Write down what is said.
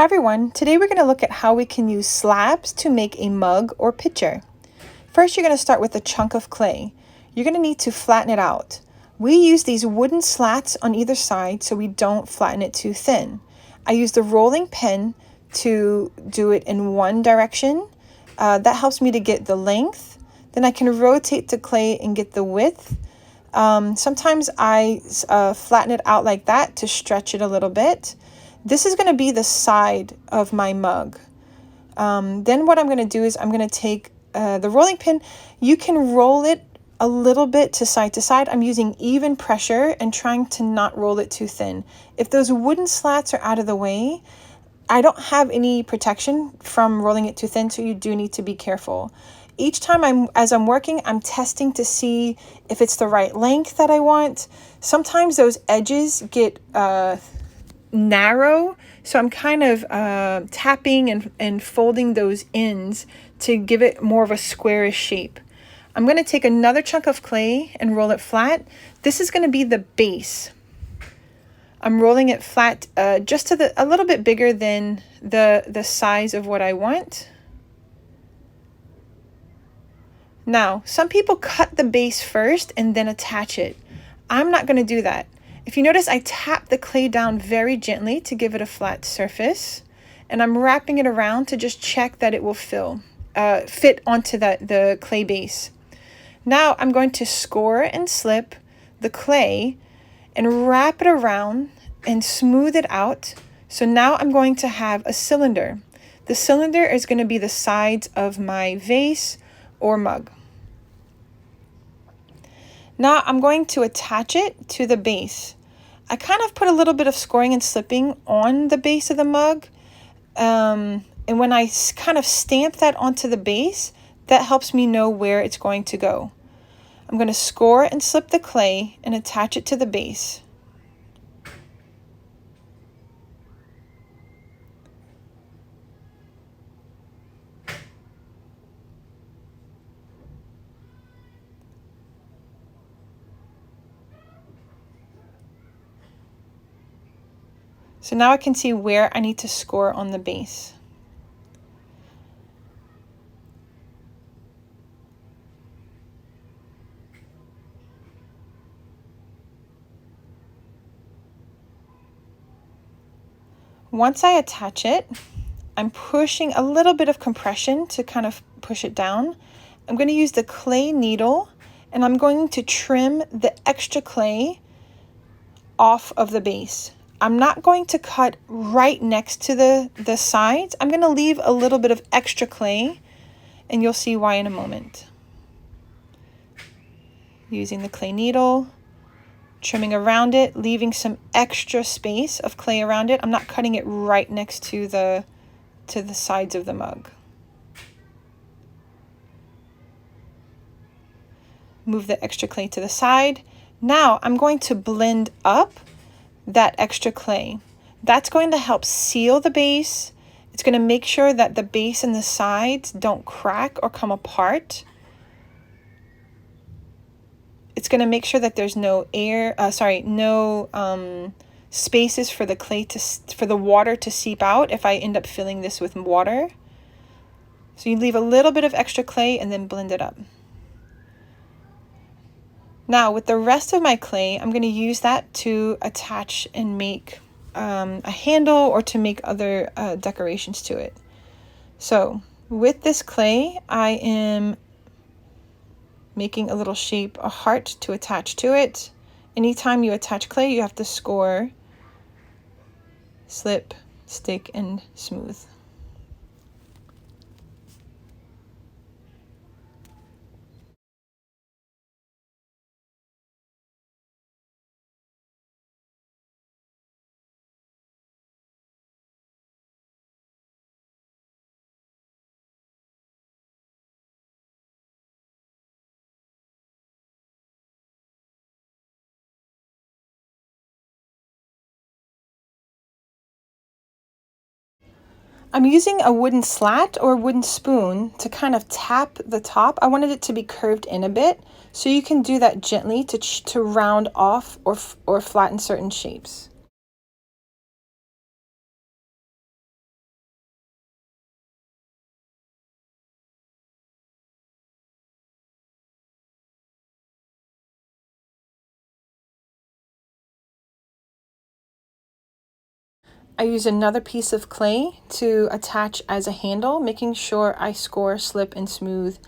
Hi everyone, today we're going to look at how we can use slabs to make a mug or pitcher. First you're going to start with a chunk of clay. You're going to need to flatten it out. We use these wooden slats on either side so we don't flatten it too thin. I use the rolling pin to do it in one direction. That helps me to get the length. Then I can rotate the clay and get the width. Sometimes I flatten it out like that to stretch it a little bit. This is going to be the side of my mug. Then what I'm going to do is I'm going to take the rolling pin. You can roll it a little bit to side. I'm using even pressure and trying to not roll it too thin. If those wooden slats are out of the way, I don't have any protection from rolling it too thin, so you do need to be careful. Each time as I'm working, I'm testing to see if it's the right length that I want. Sometimes those edges get narrow, so I'm kind of tapping and folding those ends to give it more of a squarish shape. I'm going to take another chunk of clay and roll it flat. This is going to be the base. I'm rolling it flat just to a little bit bigger than the size of what I want. Now, some people cut the base first and then attach it. I'm not going to do that. If you notice, I tap the clay down very gently to give it a flat surface, and I'm wrapping it around to just check that it will fit onto the clay base. Now I'm going to score and slip the clay and wrap it around and smooth it out. So now I'm going to have a cylinder. The cylinder is going to be the sides of my vase or mug. Now I'm going to attach it to the base. I kind of put a little bit of scoring and slipping on the base of the mug. And when I kind of stamp that onto the base, that helps me know where it's going to go. I'm going to score and slip the clay and attach it to the base. So now I can see where I need to score on the base. Once I attach it, I'm pushing a little bit of compression to kind of push it down. I'm going to use the clay needle and I'm going to trim the extra clay off of the base. I'm not going to cut right next to the sides. I'm going to leave a little bit of extra clay, and you'll see why in a moment. Using the clay needle, trimming around it, leaving some extra space of clay around it. I'm not cutting it right next to the sides of the mug. Move the extra clay to the side. Now I'm going to blend up that extra clay. That's going to help seal the base. It's going to make sure that the base and the sides don't crack or come apart. It's going to make sure that there's no spaces for the clay for the water to seep out if I end up filling this with water. So you leave a little bit of extra clay and then blend it up. Now with the rest of my clay, I'm going to use that to attach and make a handle or to make other decorations to it. So with this clay, I am making a little shape, a heart to attach to it. Anytime you attach clay, you have to score, slip, stick, and smooth. I'm using a wooden slat or a wooden spoon to kind of tap the top. I wanted it to be curved in a bit, so you can do that gently to round off or flatten certain shapes. I use another piece of clay to attach as a handle, making sure I score, slip, and smooth